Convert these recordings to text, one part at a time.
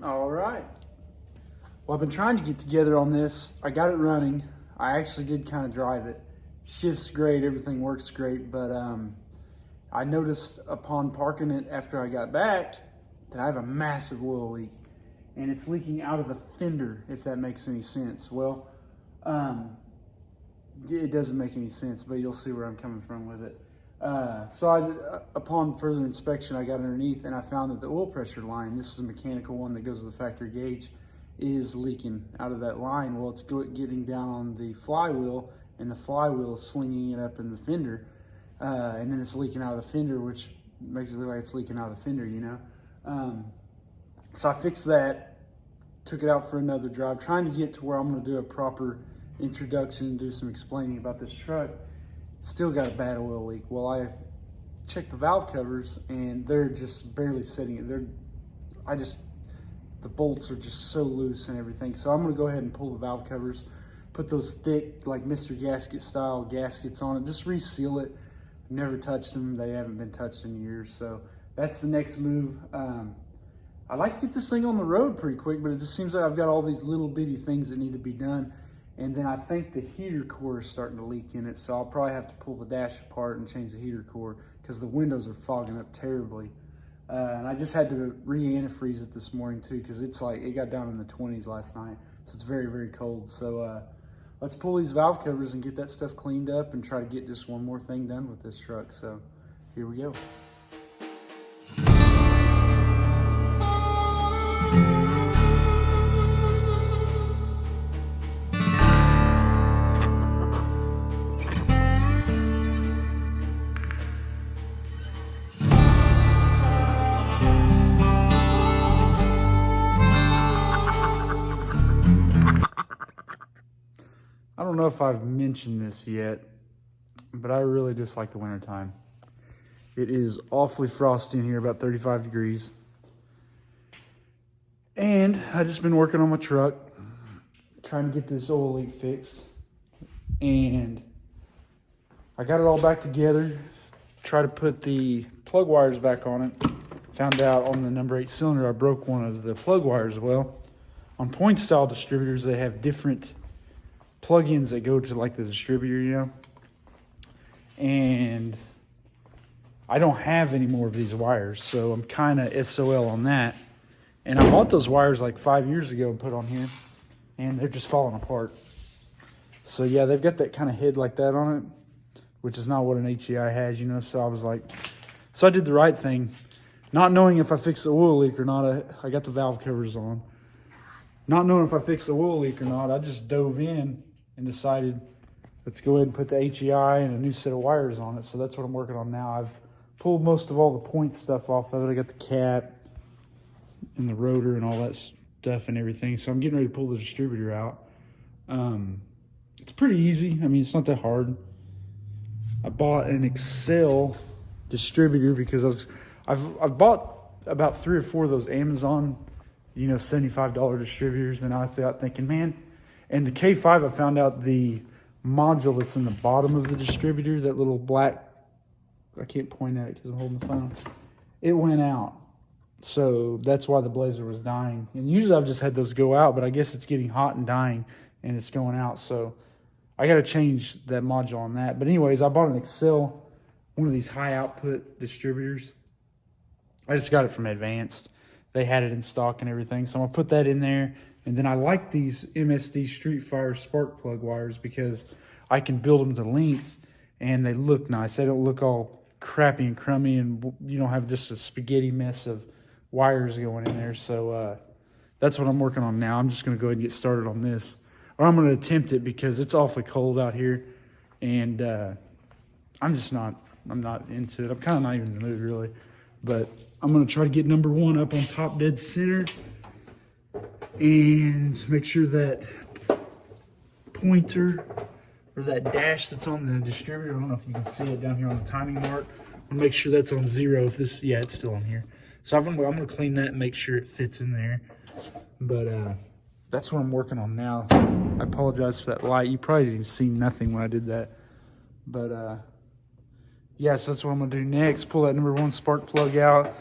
All right. Well, I've been trying to get together on this. I got it running. I actually did kind of drive it. Shifts great, everything works great, but I noticed upon parking it after I got back that I have a massive oil leak. And it's leaking out of the fender, if that makes any sense. Well, it doesn't make any sense, but you'll see where I'm coming from with it. Upon further inspection, I got underneath and I found that the oil pressure line, this is a mechanical one that goes to the factory gauge, is leaking out of that line. Well, it's getting down on the flywheel, and the flywheel is slinging it up in the fender, and then it's leaking out of the fender, which makes it look like it's leaking out of the fender, you know? So I fixed that, took it out for another drive, trying to get to where I'm gonna do a proper introduction and do some explaining about this truck. Still got a bad oil leak. Well, I checked the valve covers and they're just barely sitting it. The bolts are just so loose and everything. So I'm gonna go ahead and pull the valve covers, put those thick, like Mr. Gasket style gaskets on it, just reseal it. Never touched them. They haven't been touched in years. So that's the next move. I'd like to get this thing on the road pretty quick, but it just seems like I've got all these little bitty things that need to be done. And then I think the heater core is starting to leak in it, so I'll probably have to pull the dash apart and change the heater core because the windows are fogging up terribly. And I just had to re-antifreeze it this morning too because it's like, it got down in the 20s last night, so it's very, very cold. So let's pull these valve covers and get that stuff cleaned up and try to get just one more thing done with this truck. So here we go. I don't know if I've mentioned this yet, but I really dislike the wintertime. It is awfully frosty in here, about 35 degrees. And I've just been working on my truck, trying to get this oil leak fixed. And I got it all back together, tried to put the plug wires back on it. Found out on the number 8 cylinder, I broke one of the plug wires. Well, on point style distributors, they have different plugins that go to like the distributor, you know, and I don't have any more of these wires, so I'm kind of SOL on that. And I bought those wires like 5 years ago and put on here, and they're just falling apart. So yeah, they've got that kind of head like that on it, which is not what an HEI has, you know. So I was like, so I did the right thing, not knowing if I fixed the oil leak or not. I got the valve covers on, not knowing if I fixed the oil leak or not. I just dove in and decided, let's go ahead and put the HEI and a new set of wires on it. So that's what I'm working on now. I've pulled most of all the point stuff off of it. I got the cap and the rotor and all that stuff and everything. So I'm getting ready to pull the distributor out. It's pretty easy. I mean, it's not that hard. I bought an Excel distributor because I've bought about 3 or 4 of those Amazon, you know, $75 distributors. And I thought, thinking, man, and the K5, I found out the module that's in the bottom of the distributor, that little black, I can't point at it because I'm holding the phone, it went out. So that's why the Blazer was dying. And usually I've just had those go out, but I guess it's getting hot and dying and it's going out. So I got to change that module on that. But anyways, I bought an Excel, one of these high output distributors. I just got it from Advanced. They had it in stock and everything. So I'm going to put that in there. And then I like these MSD Street Fire spark plug wires because I can build them to length and they look nice. They don't look all crappy and crummy, and you don't have just a spaghetti mess of wires going in there. So that's what I'm working on now. I'm just going to go ahead and get started on this. Or I'm going to attempt it because it's awfully cold out here. And I'm not into it. I'm kind of not even in the mood really. But I'm going to try to get number 1 up on top dead center. And make sure that pointer or that dash that's on the distributor, I don't know if you can see it down here on the timing mark, I'll make sure that's on 0. If this, yeah, it's still on here. So I'm gonna clean that and make sure it fits in there. But that's what I'm working on now. I apologize for that light. You probably didn't even see nothing when I did that. But yeah, so that's what I'm gonna do next. Pull that number 1 spark plug out.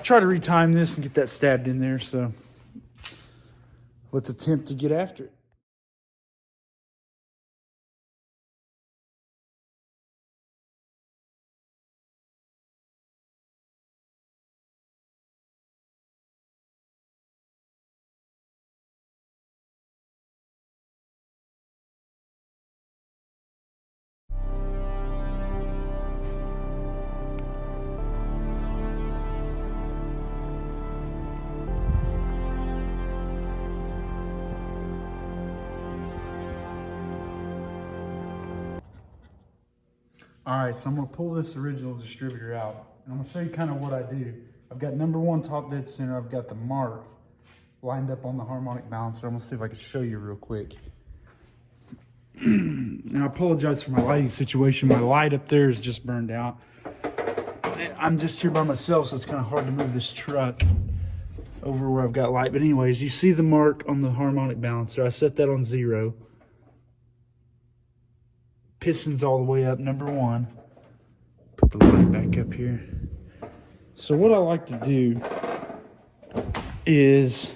Try to retime this and get that stabbed in there. So let's attempt to get after it. All right, so I'm gonna pull this original distributor out, and I'm gonna show you kind of what I do. I've got number one top dead center. I've got the mark lined up on the harmonic balancer. I'm gonna see if I can show you real quick. Now, I apologize for my lighting situation. My light up there is just burned out. I'm just here by myself, so it's kind of hard to move this truck over where I've got light. But anyways, you see the mark on the harmonic balancer. I set that on 0. Pistons all the way up, number one. Put the light back up here. So what I like to do is,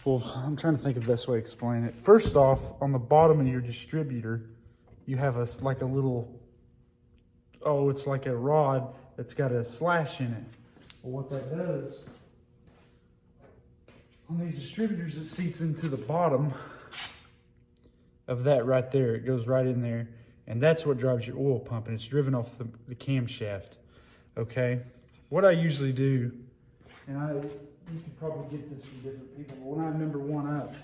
well, I'm trying to think of the best way to explain it. First off, on the bottom of your distributor, you have like a little, it's like a rod that's got a slash in it. Well, what that does, on these distributors, it seats into the bottom of that right there. It goes right in there, and that's what drives your oil pump, and it's driven off the camshaft. Okay, what I usually do, and you can probably get this from different people, but when I number one up,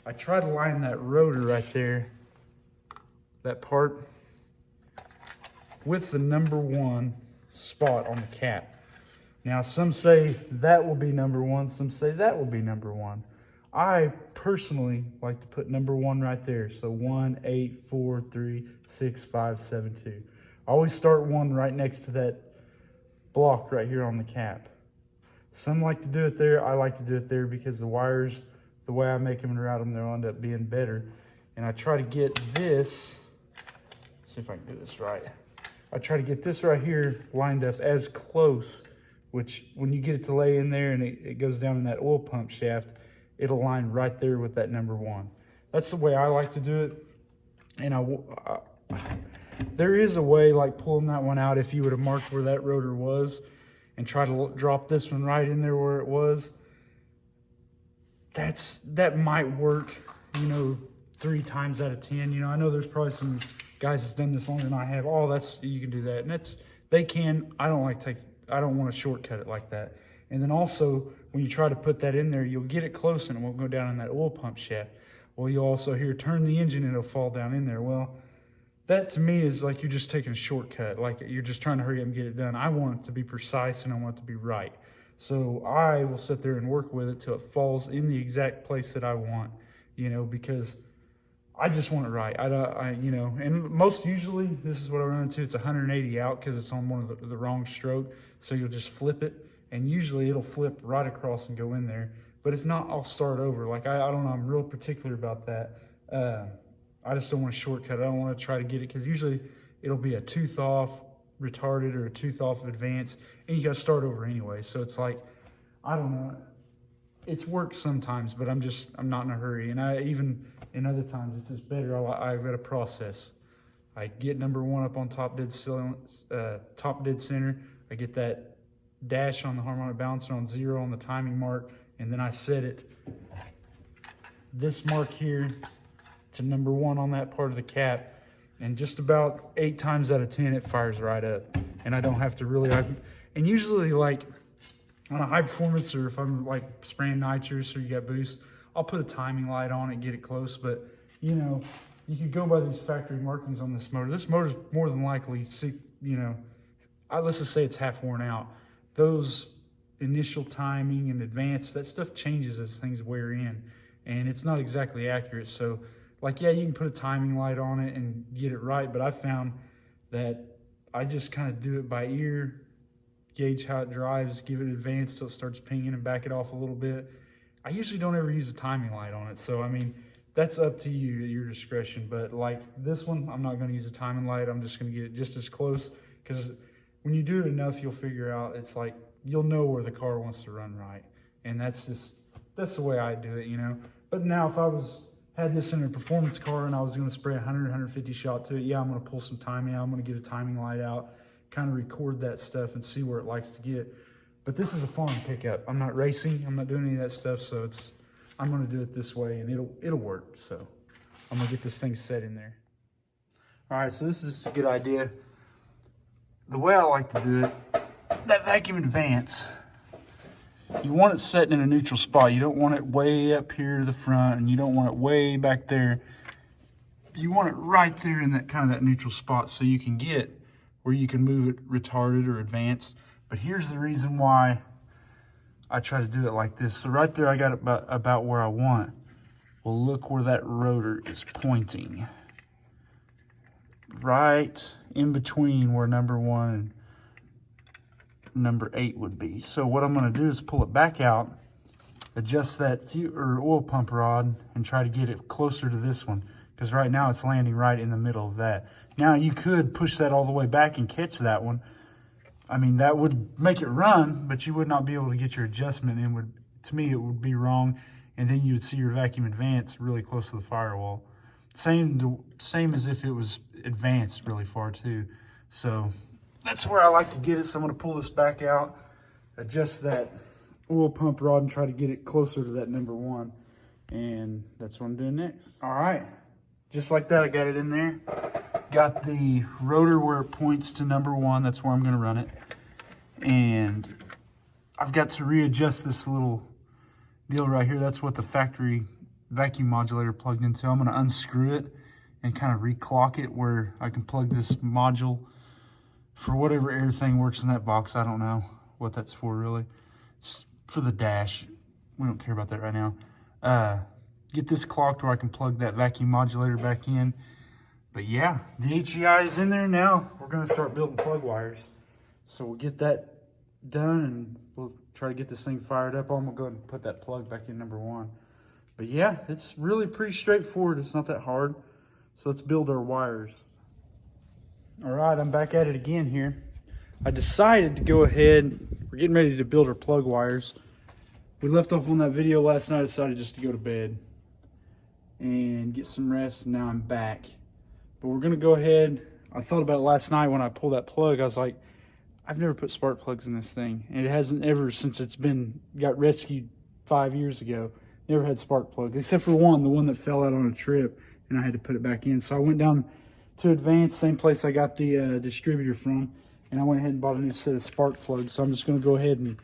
I try to line that rotor right there, that part, with the number one spot on the cap. Now, some say that will be number one, some say that will be number one. I personally like to put number one right there. So 1, 8, 4, 3, 6, 5, 7, 2. I always start one right next to that block right here on the cap. Some like to do it there. I like to do it there because the wires, the way I make them and route them, they'll end up being better. And I try to get this, see if I can do this right. I try to get this right here lined up as close, which when you get it to lay in there and it goes down in that oil pump shaft, it'll line right there with that number one. That's the way I like to do it. And there is a way, like pulling that one out, if you would have marked where that rotor was and try to drop this one right in there where it was. That might work, 3 times out of 10. I know there's probably some guys that's done this longer than I have. You can do that, and they can. I don't want to shortcut it like that. And then also, when you try to put that in there, you'll get it close and it won't go down in that oil pump shaft. Well, you'll also hear turn the engine and it'll fall down in there. Well, that to me is like you're just taking a shortcut. Like you're just trying to hurry up and get it done. I want it to be precise and I want it to be right. So I will sit there and work with it till it falls in the exact place that I want, because I just want it right. And most usually this is what I run into. It's 180 out because it's on one of the wrong stroke. So you'll just flip it. And usually it'll flip right across and go in there. But if not, I'll start over. Like, I don't know, I'm real particular about that. I just don't want to shortcut. I don't want to try to get it, because usually it'll be a tooth off retarded or a tooth off advanced, and you got to start over anyway. So it's like, I don't know. It's worked sometimes, but I'm not in a hurry. And even in other times, it's just better. I've got a process. I get number one up on top dead center. I get that dash on the harmonic balancer on 0 on the timing mark, and then I set it this mark here to number one on that part of the cap, and just about 8 times out of 10 it fires right up, and I don't have to really. And usually, like on a high performance, or if I'm like spraying nitrous or you got boost, I'll put a timing light on it, get it close. But you could go by these factory markings on this motor. This motor's more than likely, let's just say it's half worn out. Those initial timing and advance, that stuff changes as things wear in, and it's not exactly accurate. So, like, yeah, you can put a timing light on it and get it right, but I found that I just kind of do it by ear, gauge how it drives, give it advance till it starts pinging and back it off a little bit. I usually don't ever use a timing light on it. So, I mean, that's up to you at your discretion. But like this one, I'm not going to use a timing light. I'm just going to get it just as close, because when you do it enough, you'll figure out, it's like, you'll know where the car wants to run right. And that's just that's the way I do it, you know. But now if I had this in a performance car and I was going to spray 100, 150 shot to it, yeah, I'm going to pull some timing out. I'm going to get a timing light out, kind of record that stuff and see where it likes to get. But this is a farm pickup. I'm not racing. I'm not doing any of that stuff. So I'm going to do it this way and it'll work. So I'm going to get this thing set in there. All right, so this is a good idea. The way I like to do it, that vacuum advance, you want it set in a neutral spot. You don't want it way up here to the front, and you don't want it way back there. You want it right there in that kind of that neutral spot so you can get where you can move it retarded or advanced. But here's the reason why I try to do it like this. So right there, I got it about where I want. Well, look where that rotor is pointing. Right in between where number 1 and number 8 would be. So what I'm going to do is pull it back out, adjust that oil pump rod, and try to get it closer to this one, because right now it's landing right in the middle of that. Now you could push that all the way back and catch that one. I mean, that would make it run, but you would not be able to get your adjustment, and to me it would be wrong, and then you would see your vacuum advance really close to the firewall. Same as if it was advanced really far too. So that's where I like to get it. So I'm going to pull this back out, adjust that oil pump rod, and try to get it closer to that number 1. And that's what I'm doing next. All right, just like that, I got it in there. Got the rotor where it points to number 1. That's where I'm going to run it. And I've got to readjust this little deal right here. That's what the factory vacuum modulator plugged into. I'm going to unscrew it and kind of reclock it where I can plug this module for whatever everything works in that box. I don't know what that's for really. It's for the dash. We don't care about that right now. Get this clocked where I can plug that vacuum modulator back in. But yeah, the HEI is in there now. We're going to start building plug wires. So we'll get that done and we'll try to get this thing fired up. I'm going to go ahead and put that plug back in number 1. But yeah, it's really pretty straightforward. It's not that hard. So let's build our wires. All right, I'm back at it again here. I decided to go ahead. We're getting ready to build our plug wires. We left off on that video last night. I decided just to go to bed and get some rest. And now I'm back. But we're going to go ahead. I thought about it last night when I pulled that plug. I was like, I've never put spark plugs in this thing. And it hasn't ever since got rescued 5 years ago. Never had spark plugs, except for the one that fell out on a trip, and I had to put it back in. So I went down to Advance, same place I got the distributor from, and I went ahead and bought a new set of spark plugs. So I'm just going to go ahead and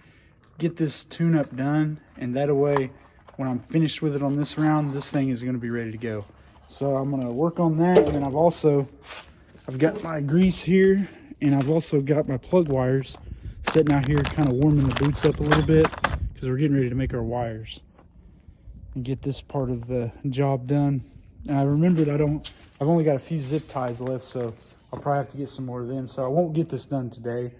get this tune-up done, and that way, when I'm finished with it on this round, this thing is going to be ready to go. So I'm going to work on that, and then I've got my grease here, and I've also got my plug wires sitting out here, kind of warming the boots up a little bit, because we're getting ready to make our wires and get this part of the job done. And I remembered I've only got a few zip ties left, so I'll probably have to get some more of them. So I won't get this done today,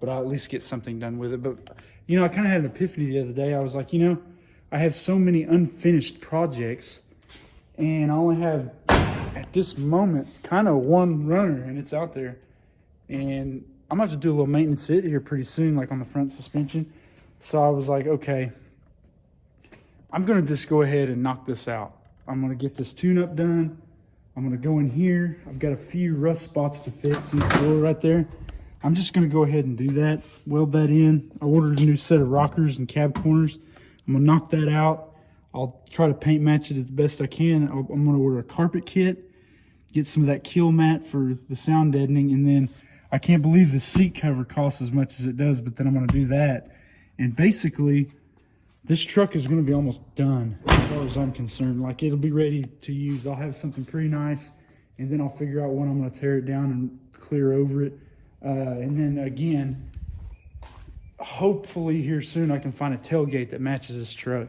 but I'll at least get something done with it. But, you know, I kind of had an epiphany the other day. I was like, you know, I have so many unfinished projects, and I only have, at this moment, kind of one runner, and it's out there. And I'm going to have to do a little maintenance to it here pretty soon, like on the front suspension. So I was like, okay, I'm going to just go ahead and knock this out. I'm going to get this tune-up done. I'm going to go in here. I've got a few rust spots to fix in the floor right there. I'm just going to go ahead and do that, weld that in. I ordered a new set of rockers and cab corners. I'm going to knock that out. I'll try to paint match it as best I can. I'm going to order a carpet kit, get some of that kill mat for the sound deadening, and then I can't believe the seat cover costs as much as it does, but then I'm going to do that. And basically, this truck is going to be almost done as far as I'm concerned. Like, it'll be ready to use. I'll have something pretty nice, and then I'll figure out when I'm going to tear it down and clear over it. And then again, hopefully here soon I can find a tailgate that matches this truck.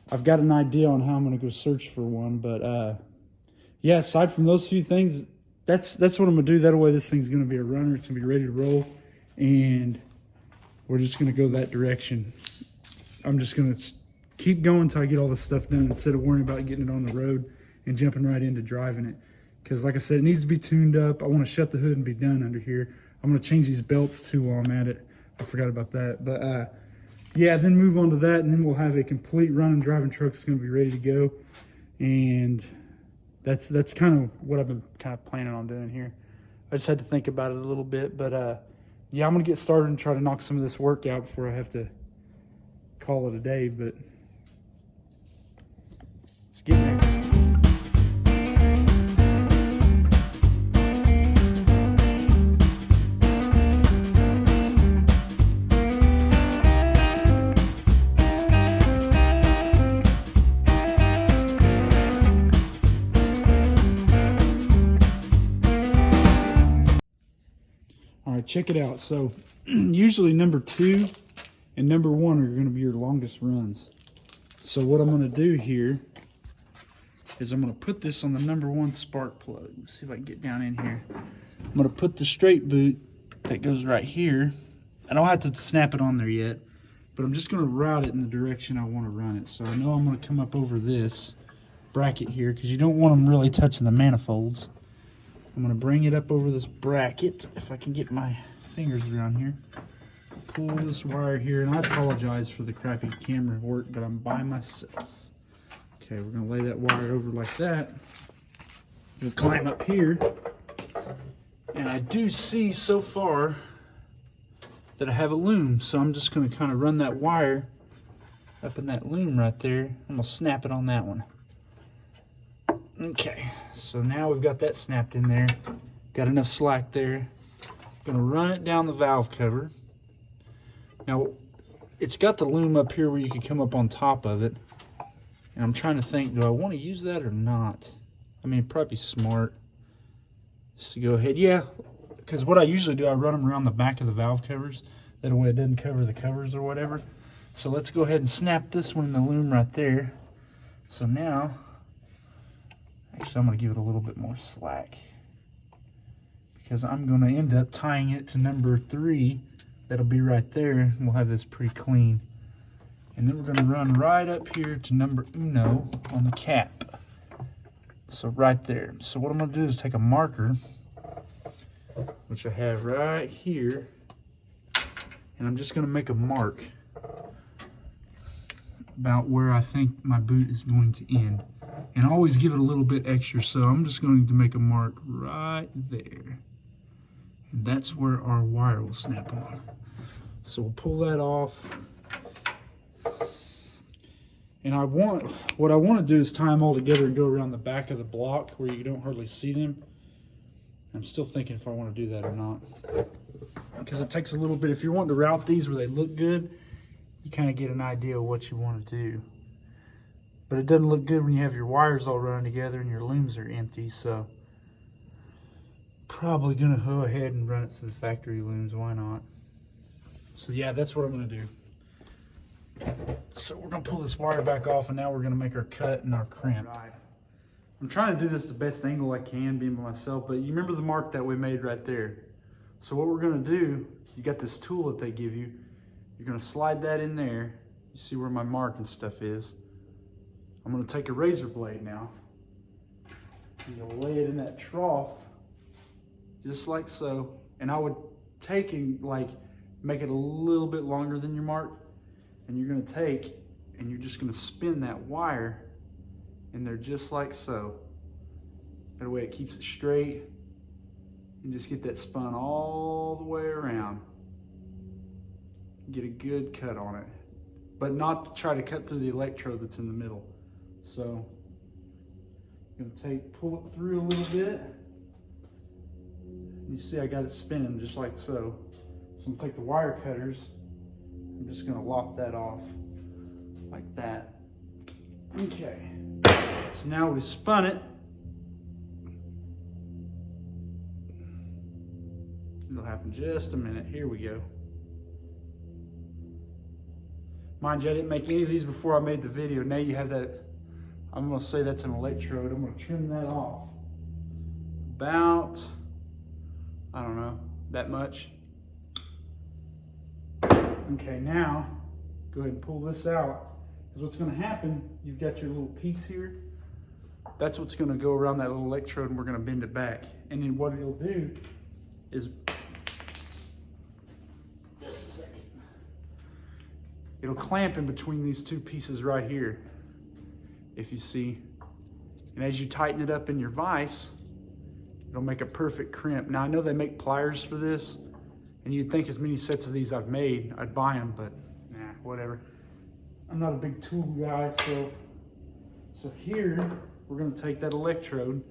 I've got an idea on how I'm going to go search for one, but yeah, aside from those few things, that's what I'm going to do. That way this thing's going to be a runner. It's going to be ready to roll, and we're just going to go that direction. I'm just going to keep going until I get all this stuff done instead of worrying about getting it on the road and jumping right into driving it. Because like I said, it needs to be tuned up. I want to shut the hood and be done under here. I'm going to change these belts too while I'm at it. I forgot about that. But yeah, then move on to that, and then we'll have a complete running driving truck that's going to be ready to go. And that's kind of what I've been kind of planning on doing here. I just had to think about it a little bit, but yeah, I'm going to get started and try to knock some of this work out before I have to call it a day, but it's getting there. All right, check it out. So usually number 2 and number 1 are going to be your longest runs. So what I'm going to do here is I'm going to put this on the number 1 spark plug. Let's see if I can get down in here. I'm going to put the straight boot that goes right here. I don't have to snap it on there yet, but I'm just going to route it in the direction I want to run it. So I know I'm going to come up over this bracket here because you don't want them really touching the manifolds. I'm going to bring it up over this bracket, if I can get my fingers around here. Pull this wire here, and I apologize for the crappy camera work, but I'm by myself. Okay, we're going to lay that wire over like that. We'll climb up here, and I do see so far that I have a loom, so I'm just going to kind of run that wire up in that loom right there. I'm going to snap it on that one. Okay, so now we've got that snapped in there. Got enough slack there. Gonna run it down the valve cover. Now, it's got the loom up here where you can come up on top of it. And I'm trying to think, do I want to use that or not? I mean, it'd probably be smart just to go ahead. Yeah, because what I usually do, I run them around the back of the valve covers. That way it doesn't cover the covers or whatever. So let's go ahead and snap this one in the loom right there. So now, actually, I'm going to give it a little bit more slack because I'm going to end up tying it to number 3. That'll be right there, and we'll have this pretty clean. And then we're going to run right up here to number 1 on the cap. So right there. So what I'm going to do is take a marker, which I have right here, and I'm just going to make a mark about where I think my boot is going to end. And I always give it a little bit extra, so I'm just going to make a mark right there. And that's where our wire will snap on. So we'll pull that off. And what I want to do is tie them all together and go around the back of the block where you don't hardly see them. I'm still thinking if I want to do that or not. Because it takes a little bit, if you're wanting to route these where they look good, you kind of get an idea of what you want to do. But it doesn't look good when you have your wires all running together and your looms are empty, so probably gonna go ahead and run it through the factory looms, why not? So yeah, that's what I'm gonna do. So we're gonna pull this wire back off, and now we're gonna make our cut and our crimp. I'm trying to do this the best angle I can, being by myself, but you remember the mark that we made right there. So what we're gonna do, you got this tool that they give you, you're gonna slide that in there. You see where my mark and stuff is. I'm going to take a razor blade now. You'll lay it in that trough, just like so. And I would take and make it a little bit longer than your mark. And you're going to take and you're just going to spin that wire in there just like so. That way it keeps it straight. And just get that spun all the way around. Get a good cut on it. But not to try to cut through the electrode that's in the middle. So, I'm going to pull it through a little bit. You see I got it spinning just like so. So I'm going to take the wire cutters. I'm just going to lop that off like that. Okay. So now we spun it. It'll happen in just a minute. Here we go. Mind you, I didn't make any of these before I made the video. Now you have that. I'm going to say that's an electrode. I'm going to trim that off. About, I don't know, that much. Okay, now go ahead and pull this out. Because what's going to happen, you've got your little piece here. That's what's going to go around that little electrode, and we're going to bend it back. And then what it'll do is, just a second. it'll clamp in between these two pieces right here, if you see. And as you tighten it up in your vise, it'll make a perfect crimp. Now I know they make pliers for this, and you'd think as many sets of these I've made, I'd buy them, but nah, whatever. I'm not a big tool guy, so here, we're gonna take that electrode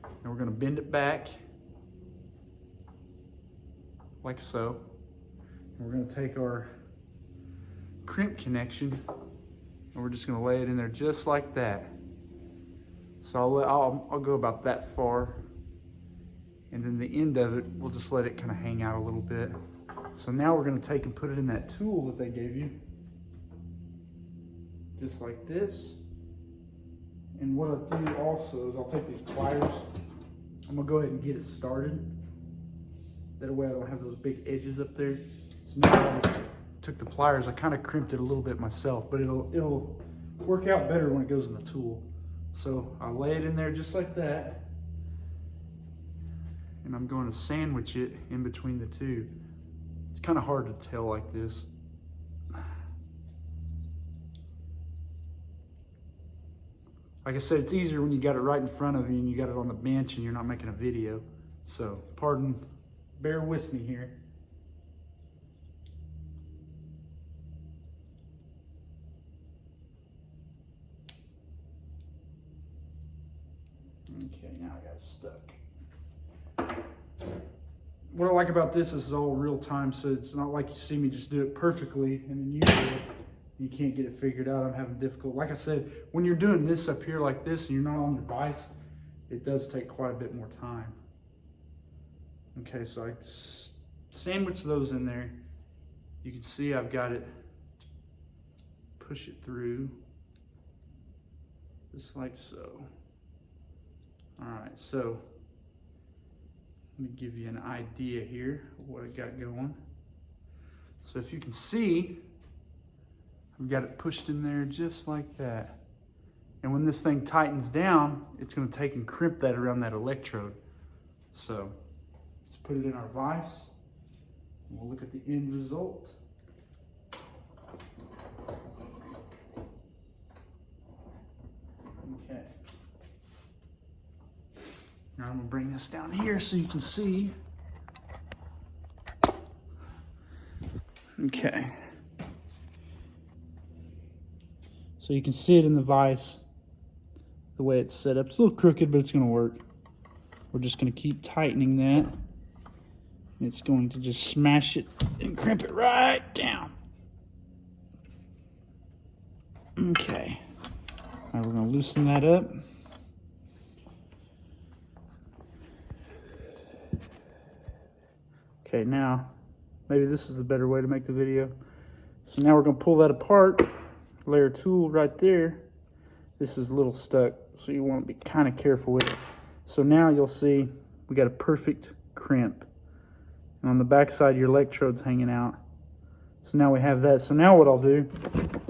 and we're gonna bend it back like so. And we're gonna take our crimp connection and we're just gonna lay it in there just like that. So I'll go about that far, and then the end of it, we'll just let it kind of hang out a little bit. So now we're gonna take and put it in that tool that they gave you, just like this. And what I'll do also is I'll take these pliers, I'm gonna go ahead and get it started. That way I don't have those big edges up there. So now that I took the pliers, I kind of crimped it a little bit myself, but it'll work out better when it goes in the tool. So I'll lay it in there just like that. And I'm going to sandwich it in between the two. It's kind of hard to tell like this. Like I said, it's easier when you got it right in front of you and you got it on the bench and you're not making a video. So, bear with me here. Okay, now I got it stuck. What I like about this is it's all real time, so it's not like you see me just do it perfectly and then you do it. You can't get it figured out. I'm having difficulty. Like I said, when you're doing this up here like this and you're not on your vise, it does take quite a bit more time. Okay, so I sandwich those in there. You can see I've got it, push it through, just like so. All right, so let me give you an idea here of what I got going. So if you can see, I've got it pushed in there just like that. And when this thing tightens down, it's going to take and crimp that around that electrode. So let's put it in our vise and we'll look at the end result. Okay. Now I'm going to bring this down here so you can see. Okay. So you can see it in the vise, the way it's set up. It's a little crooked, but it's going to work. We're just going to keep tightening that. It's going to just smash it and crimp it right down. Okay. Now we're going to loosen that up. Okay, now, maybe this is a better way to make the video. So now we're going to pull that apart. Layer tool right there. This is a little stuck, so you want to be kind of careful with it. So now you'll see we got a perfect crimp. And on the back side, your electrode's hanging out. So now we have that. So now what I'll do,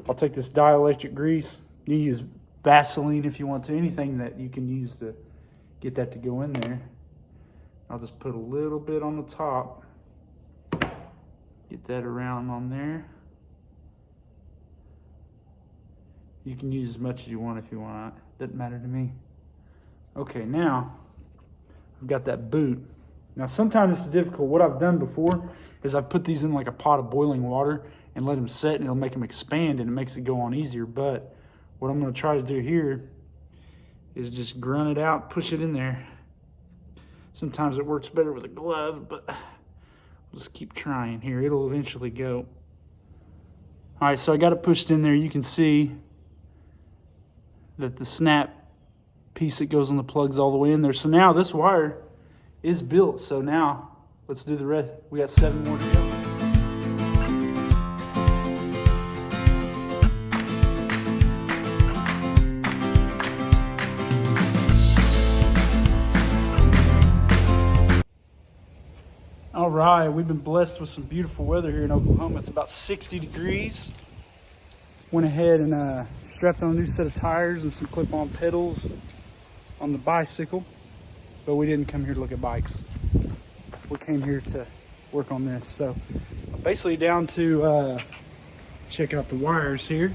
I'll take this dielectric grease. You use Vaseline if you want to, anything that you can use to get that to go in there. I'll just put a little bit on the top. Get that around on there. You can use as much as you want if you want. Doesn't matter to me. Okay, now I've got that boot. Now sometimes this is difficult. What I've done before is I've put these in like a pot of boiling water and let them set, and it'll make them expand and it makes it go on easier. But what I'm going to try to do here is just grunt it out, push it in there. Sometimes it works better with a glove, but we'll just keep trying here. It'll eventually go. All right, so I got it pushed in there. You can see that the snap piece that goes on the plug's all the way in there. So now this wire is built. So now let's do the rest. We got 7 more to go. All right, we've been blessed with some beautiful weather here in Oklahoma. It's about 60 degrees. Went ahead and strapped on a new set of tires and some clip-on pedals on the bicycle, but we didn't come here to look at bikes. We came here to work on this. So basically down to Check out the wires here.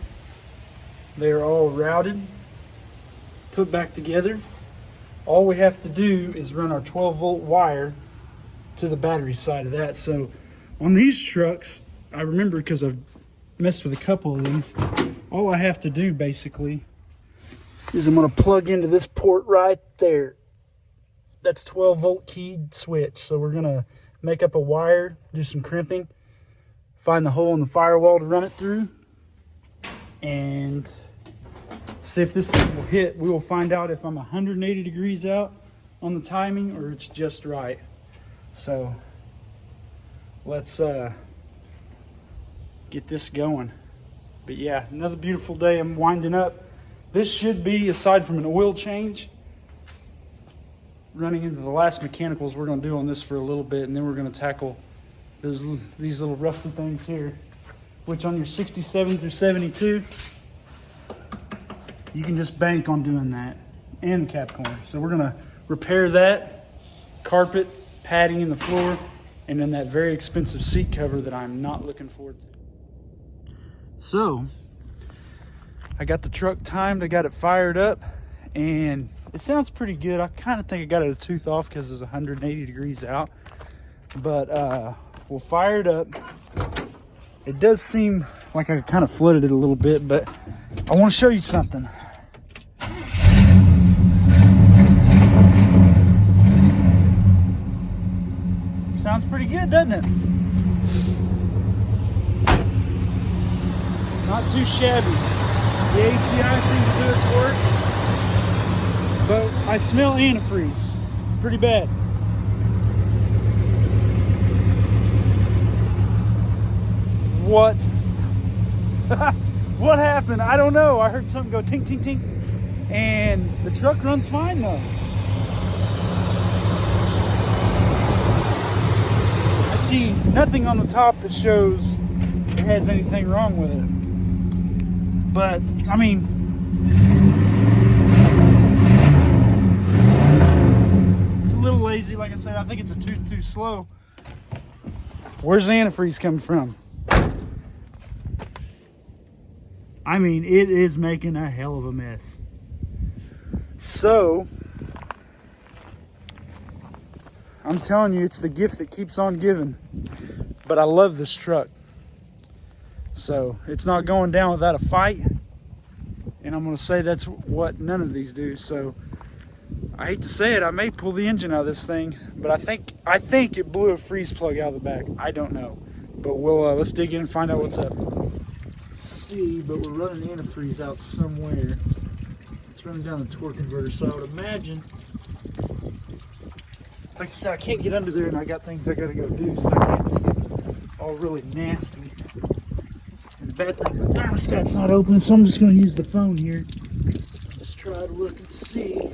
They are all routed, put back together. All we have to do is run our 12-volt wire to the battery side of that. So on these trucks, I remember because I've messed with a couple of these, all I have to do basically is I'm going to plug into this port right there. That's 12-volt keyed switch. So we're going to make up a wire, do some crimping, find the hole in the firewall to run it through, and see if this thing will hit. We will find out if I'm 180 degrees out on the timing or it's just right. So let's get this going. But yeah, another beautiful day. I'm winding up. This should be, aside from an oil change, running into the last mechanicals we're going to do on this for a little bit, and then we're going to tackle these little rusty things here, which on your 67 through 72, you can just bank on doing that, and the cap corner. So we're going to repair that, carpet, padding in the floor, and then that very expensive seat cover that I'm not looking forward to. So I got the truck timed, I got it fired up, and it sounds pretty good. I kind of think I got it a tooth off because it's 180 degrees out, but we'll fire it up. It does seem like I kind of flooded it a little bit, but I want to show you something. Sounds pretty good, doesn't it? Not too shabby. The ATI seems to do its work, but I smell antifreeze pretty bad. What? What happened? I don't know. I heard something go tink, tink, tink, and the truck runs fine though. I see nothing on the top that shows it has anything wrong with it. But, I mean, it's a little lazy. Like I said, I think it's a tooth too slow. Where's the antifreeze coming from? I mean, it is making a hell of a mess. So, I'm telling you, it's the gift that keeps on giving. But I love this truck. So it's not going down without a fight, and I'm going to say that's what none of these do. So I hate to say it, I may pull the engine out of this thing, but I think it blew a freeze plug out of the back. I don't know, but we'll let's dig in and find out what's up. See, but we're running antifreeze out somewhere. It's running down the torque converter, so I would imagine. Like I said, I can't get under there, and I got things I got to go do, so I can't just get all really nasty. The bad thing is the thermostat's not open, so I'm just going to use the phone here. Let's try to look and see.